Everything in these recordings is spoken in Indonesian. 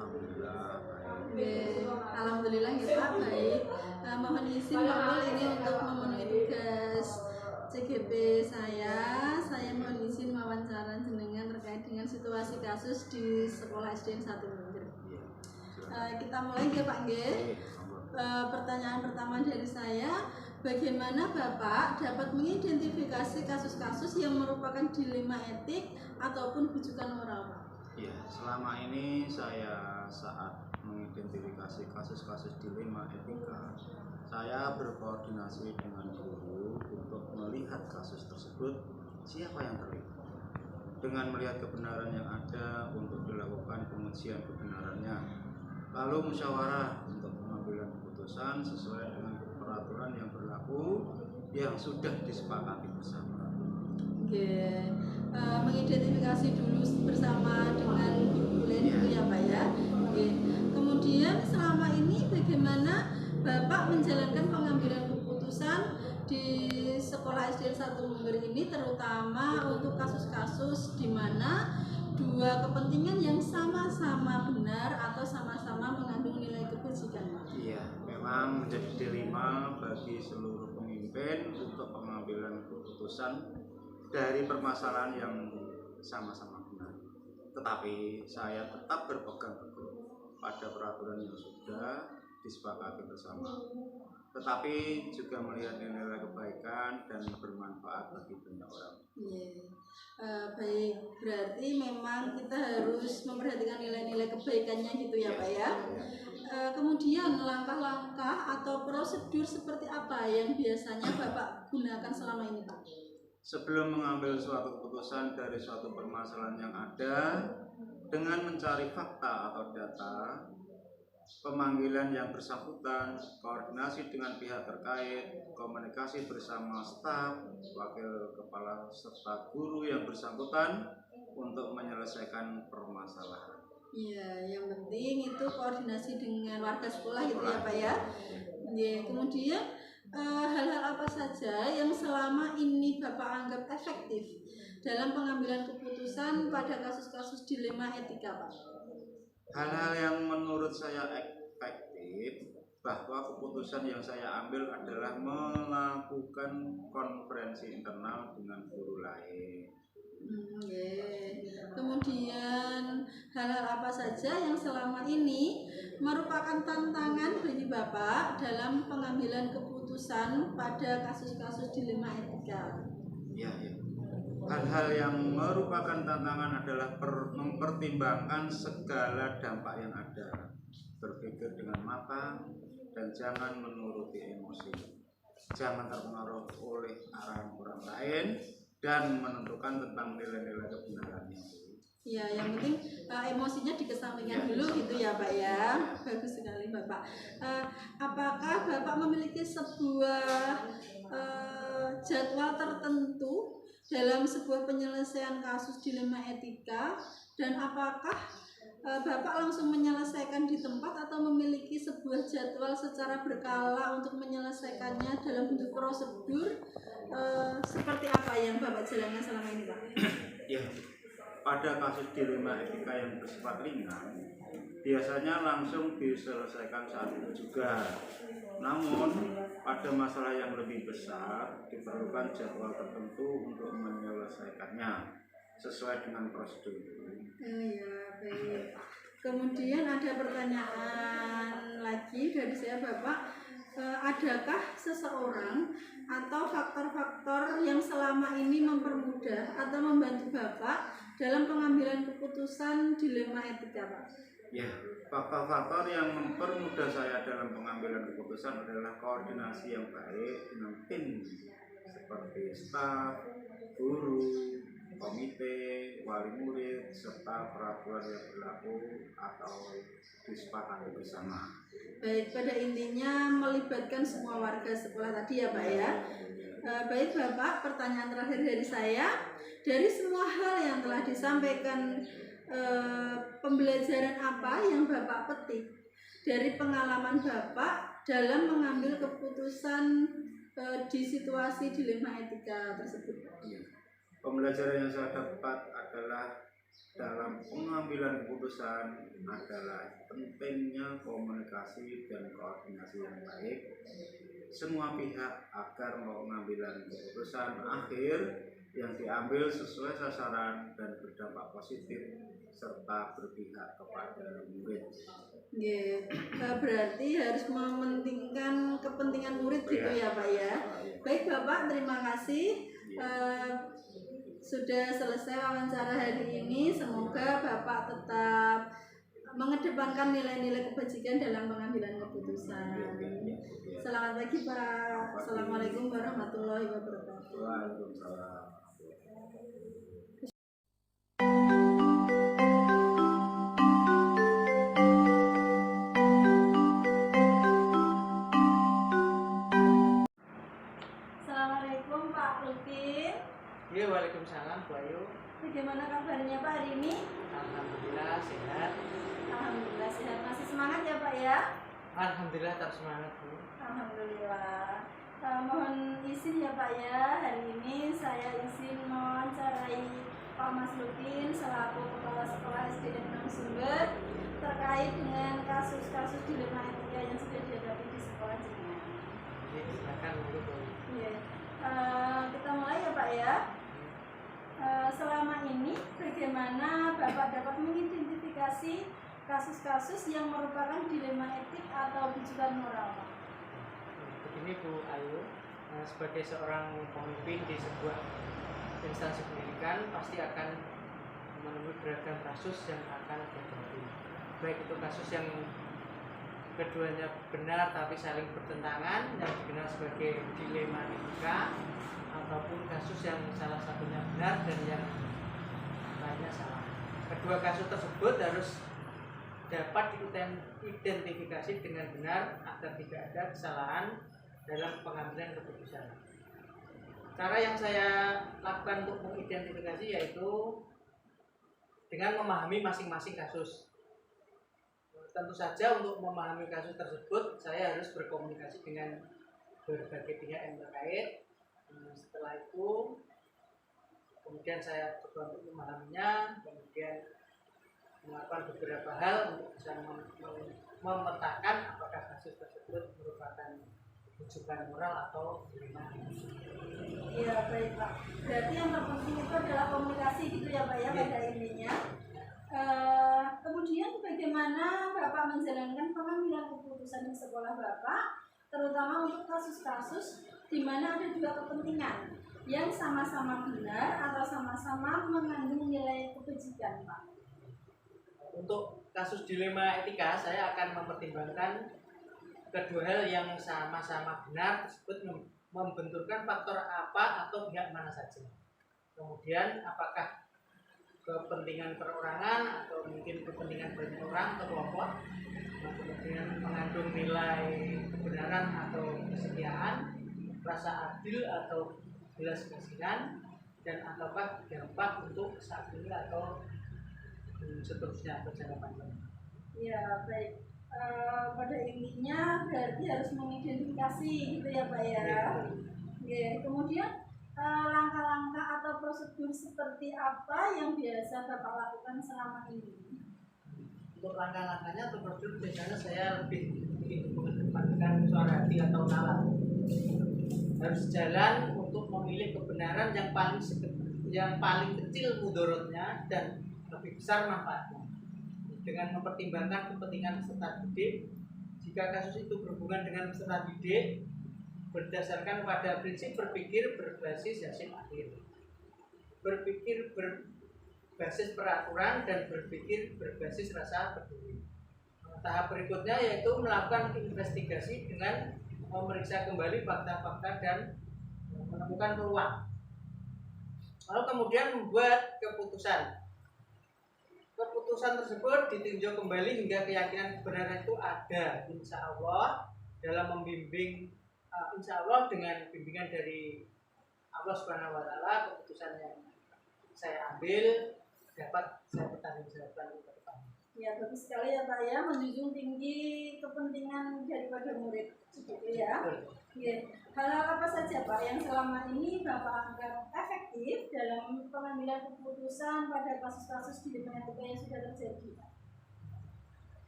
Alhamdulillah baik. Alhamdulillah ya Pak, baik. Mohon izin Pak Pol ini untuk memenuhi tugas CGP saya. Saya mohon izin wawancara jenengan terkait dengan situasi kasus di sekolah SDN 1 Munggir. Kita mulai ya Pak nggih. Pertanyaan pertama dari saya, bagaimana Bapak dapat mengidentifikasi kasus-kasus yang merupakan dilema etik ataupun bujukan moral, Pak? Ya, selama ini saya saat mengidentifikasi kasus-kasus dilema etika, saya berkoordinasi dengan guru untuk melihat kasus tersebut siapa yang terlibat. Dengan melihat kebenaran yang ada untuk dilakukan pengujian kebenarannya, lalu musyawarah untuk pengambilan keputusan sesuai dengan peraturan yang berlaku yang sudah disepakati bersama. Oke, mengidentifikasi dulu bersama dengan guru lain itu ya Pak ya. Oke. Kemudian selama ini bagaimana Bapak menjalankan pengambilan keputusan di sekolah SDN 1 Munggir ini, terutama untuk kasus-kasus di mana dua kepentingan yang sama-sama benar atau sama-sama mengandung nilai kebajikan, Pak? Iya, memang menjadi dilema bagi seluruh pemimpin untuk pengambilan keputusan dari permasalahan yang sama-sama benar. Tetapi saya tetap berpegang teguh pada peraturan yang sudah disepakati bersama. Tetapi juga melihat nilai kebaikan dan bermanfaat bagi banyak orang. Baik, berarti memang kita harus memperhatikan nilai-nilai kebaikannya gitu ya Pak ya. Kemudian langkah-langkah atau prosedur seperti apa yang biasanya Bapak gunakan selama ini Pak? Sebelum mengambil suatu keputusan dari suatu permasalahan yang ada, dengan mencari fakta atau data, pemanggilan yang bersangkutan, koordinasi dengan pihak terkait, komunikasi bersama staf, wakil kepala serta guru yang bersangkutan untuk menyelesaikan permasalahan. Iya, yang penting itu koordinasi dengan warga sekolah gitu ya Pak ya. Kemudian hal-hal apa saja yang selama ini Bapak anggap efektif dalam pengambilan keputusan pada kasus-kasus dilema etika, Pak? Hal-hal yang menurut saya efektif bahwa keputusan yang saya ambil adalah melakukan konferensi internal dengan guru lain. Kemudian hal-hal apa saja yang selama ini merupakan tantangan bagi Bapak dalam pengambilan keputusan pada kasus-kasus dilema etika? Ya. Hal-hal yang merupakan tantangan adalah mempertimbangkan segala dampak yang ada, berpikir dengan matang dan jangan menuruti emosi, jangan terpengaruh oleh arahan orang lain, dan menentukan tentang nilai-nilai kebenarannya. Ya, yang penting emosinya dikesampingkan dulu gitu ya Pak ya. Bagus sekali Bapak. Apakah Bapak memiliki sebuah jadwal tertentu dalam sebuah penyelesaian kasus dilema etika, dan apakah Bapak langsung menyelesaikan di tempat atau memiliki sebuah jadwal secara berkala untuk menyelesaikannya dalam bentuk prosedur? Seperti apa yang Bapak jalankan selama ini Pak? Ya, pada kasus dilema etika yang bersifat ringan, biasanya langsung diselesaikan saat itu juga. Namun, pada masalah yang lebih besar, diperlukan jadwal tertentu untuk menyelesaikannya sesuai dengan prosedur. Baik. Kemudian ada pertanyaan lagi dari saya Bapak. Adakah seseorang atau faktor-faktor yang selama ini mempermudah atau membantu Bapak dalam pengambilan keputusan dilema etika, Pak? Ya, faktor-faktor yang mempermudah saya dalam pengambilan keputusan adalah koordinasi yang baik dengan tim seperti staf, guru, komite, wali murid, serta peraturan yang berlaku atau disepakati bersama. Baik, pada intinya melibatkan semua warga sekolah tadi ya Pak ya. Baik Bapak, pertanyaan terakhir dari saya, dari semua hal yang telah disampaikan, pembelajaran apa yang Bapak petik dari pengalaman Bapak dalam mengambil keputusan di situasi dilema etika tersebut? Pembelajaran yang saya dapat adalah dalam pengambilan keputusan adalah pentingnya komunikasi dan koordinasi yang baik semua pihak agar pengambilan keputusan akhir yang diambil sesuai sasaran dan berdampak positif serta berpihak kepada murid. Yeah. Berarti harus mementingkan kepentingan murid gitu ya Pak ya. Baik Bapak, terima kasih. Sudah selesai wawancara hari ini. Semoga Bapak tetap mengedepankan nilai-nilai kebajikan dalam pengambilan keputusan. Selamat pagi Pak. Assalamualaikum warahmatullahi wabarakatuh. Waalaikumsalam. Assalamualaikum Pak Lukin. Iya, waalaikumsalam Bu Ayu. Bagaimana kabarnya Pak hari ini? Alhamdulillah sehat. Alhamdulillah sehat. Masih semangat ya Pak ya? Alhamdulillah tetap semangat Bu. Alhamdulillah. Mohon izin ya Pak ya, hari ini saya izin mewawancarai Pak Mas Lukin selaku Kepala Sekolah SD Negeri Sumber terkait dengan kasus-kasus dilema etika yang sudah dihadapi di sekolah jenengan. Oke, silakan Bu. Iya. Kita mulai ya Pak ya. Selama ini bagaimana Bapak dapat mengidentifikasi kasus-kasus yang merupakan dilema etik atau bujukan moral? Begini Bu Ayu, sebagai seorang pemimpin di sebuah instansi pendidikan pasti akan menemui beragam kasus yang akan terjadi. Baik itu kasus yang keduanya benar tapi saling bertentangan yang dikenal sebagai dilema etika, ataupun kasus yang salah satunya benar dan yang lainnya salah. Kedua kasus tersebut harus dapat diidentifikasi dengan benar agar tidak ada kesalahan dalam pengambilan keputusan. Cara yang saya lakukan untuk mengidentifikasi yaitu dengan memahami masing-masing kasus. Tentu saja untuk memahami kasus tersebut saya harus berkomunikasi dengan berbagai pihak yang terkait. Setelah itu kemudian saya coba untuk memahaminya, kemudian melakukan beberapa hal untuk bisa memetakan apakah kasus tersebut merupakan rujukan moral atau dilema. Iya baik Pak. Berarti yang terpenting itu adalah komunikasi gitu ya Pak ya pada intinya. Kemudian bagaimana Bapak menjalankan pengambilan keputusan di sekolah Bapak, terutama untuk kasus-kasus di mana ada dua kepentingan yang sama-sama benar atau sama-sama mengandung nilai kebajikan Pak? Untuk kasus dilema etika saya akan mempertimbangkan kedua hal yang sama-sama benar tersebut membenturkan faktor apa atau pihak mana saja. Kemudian apakah kepentingan perorangan atau mungkin kepentingan banyak orang atau kelompok, kemudian mengandung nilai kebenaran atau kesetiaan, rasa adil atau belas kasihan, dan ataukah dampak untuk saat ini atau seterusnya atau jangka panjang. Ya baik. Pada intinya berarti harus mengidentifikasi gitu ya Pak ya. Ya. Kemudian langkah-langkah atau prosedur seperti apa yang biasa Bapak lakukan selama ini? Untuk langkah-langkahnya atau prosedur biasanya saya lebih mengedepankan suara hati atau nalar. Harus jalan untuk memilih kebenaran yang paling kecil mudorotnya dan lebih besar manfaatnya. Dengan mempertimbangkan kepentingan peserta didik, jika kasus itu berhubungan dengan peserta didik, berdasarkan pada prinsip berpikir berbasis hasil akhir, berpikir berbasis peraturan, dan berpikir berbasis rasa peduli. Tahap berikutnya yaitu melakukan investigasi dengan memeriksa kembali fakta-fakta dan menemukan peluang. Lalu kemudian membuat keputusan. Keputusan tersebut ditinjau kembali hingga keyakinan kebenaran itu ada, insya Allah dalam membimbing, insya Allah dengan bimbingan dari Allah Subhanahu Wa Taala, keputusan yang saya ambil dapat saya bertanggung jawabkan ke depan. Ya, bagus sekali ya Pak ya, menjunjung tinggi kepentingan daripada murid, gitu ya. Ya. Hal-hal apa saja Pak yang selama ini Bapak anggap efektif dalam pengambilan keputusan pada kasus-kasus di lingkungan etika yang sudah terjadi?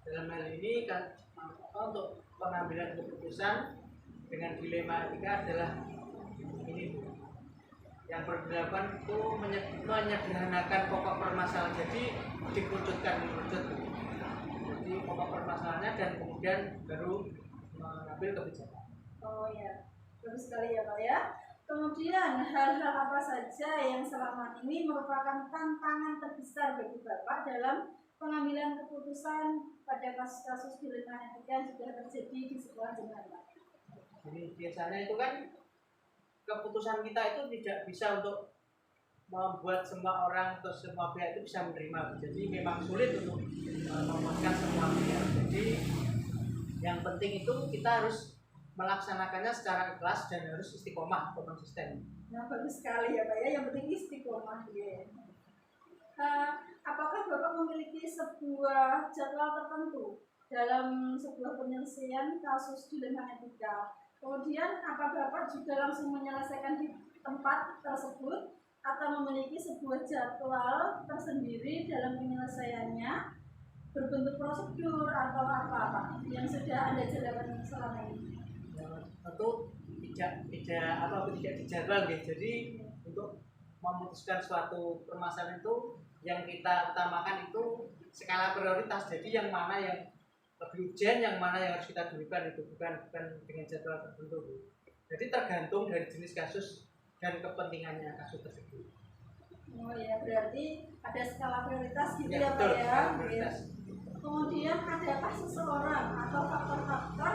Dalam hal ini kan untuk pengambilan keputusan dengan dilema etika adalah ini Bu. Yang perlu dilakukan itu menyederhanakan pokok permasalahan, jadi dikerucutkan. Jadi pokok permasalahannya dan kemudian baru mengambil kebijakan. Oh ya, bagus sekali ya Pak ya. Kemudian hal-hal apa saja yang selama ini merupakan tantangan terbesar bagi Bapak dalam pengambilan keputusan pada kasus-kasus dilema etika yang sudah terjadi di sekolah jenengan Pak? Jadi biasanya itu kan keputusan kita itu tidak bisa untuk membuat semua orang atau semua pihak itu bisa menerima. Jadi memang sulit untuk memuaskan semua pihak. Jadi yang penting itu kita harus melaksanakannya secara ikhlas dan harus istiqomah atau konsisten. Nah, bagus sekali ya Pak ya, yang penting istiqomah ya. Apakah Bapak memiliki sebuah jadwal tertentu dalam sebuah penyelesaian kasus dilema etika? Kemudian apa Bapak juga langsung menyelesaikan di tempat tersebut atau memiliki sebuah jadwal tersendiri dalam penyelesaiannya berbentuk prosedur atau apa Pak yang sudah Anda jalankan selama ini? Tentu tidak dijadwal gitu. Jadi untuk memutuskan suatu permasalahan itu yang kita utamakan itu skala prioritas. Jadi yang mana yang lebih urgent, yang mana yang harus kita dulukan itu bukan dengan jadwal tertentu. Jadi tergantung dari jenis kasus dan kepentingannya kasus tersebut. Oh ya, berarti ada skala prioritas gitu ya betul, Pak ya. prioritas. Kemudian adakah seseorang atau faktor-faktor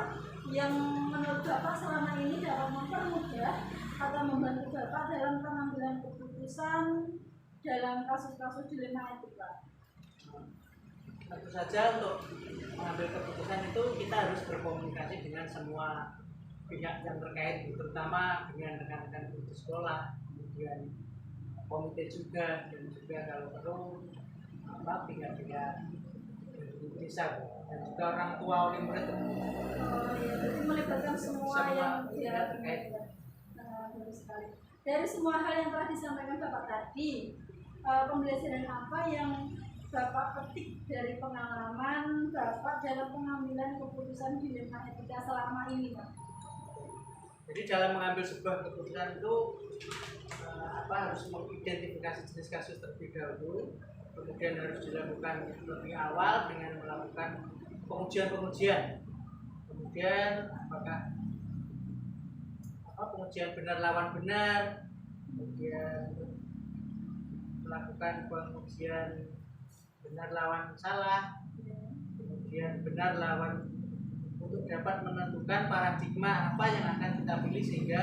yang menurut Bapak selama ini dapat mempermudah atau membantu Bapak dalam pengambilan keputusan dalam kasus-kasus dilema etika? Tentu saja untuk mengambil keputusan itu kita harus berkomunikasi dengan semua pihak yang terkait, terutama dengan rekan-rekan di sekolah, kemudian komite juga, dan juga kalau perlu pihak-pihak dari desa dan juga orang tua oleh murid. Oh ya, berarti melibatkan semua yang terkait. Bagus sekali. Dari semua hal yang telah disampaikan Bapak tadi, pembelajaran apa yang Bapak petik dari pengalaman Bapak dalam pengambilan keputusan dilema etika selama ini, Pak? Jadi dalam mengambil sebuah keputusan itu harus mengidentifikasi jenis kasus terlebih dahulu, kemudian harus dilakukan lebih awal dengan melakukan pengujian, kemudian apakah pengujian benar lawan benar, kemudian melakukan pengujian benar lawan salah, kemudian benar lawan untuk dapat menentukan paradigma apa yang akan kita pilih sehingga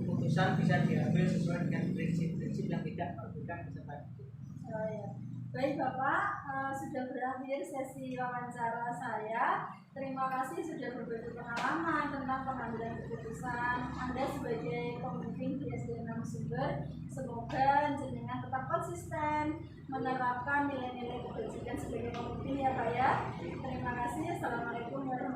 keputusan bisa diambil sesuai dengan prinsip-prinsip yang tidak merugikan peserta didik. Oh, ya. Baik Bapak, sudah berakhir sesi wawancara saya. Terima kasih sudah berbagi pengalaman tentang pengambilan keputusan Anda sebagai pemimpin di SD Narasumber. Semoga jenengan tetap konsisten menerapkan nilai-nilai kebajikan sebagai pemimpin ya Pak ya. Terima kasih. Assalamualaikum warahmatullahi wabarakatuh.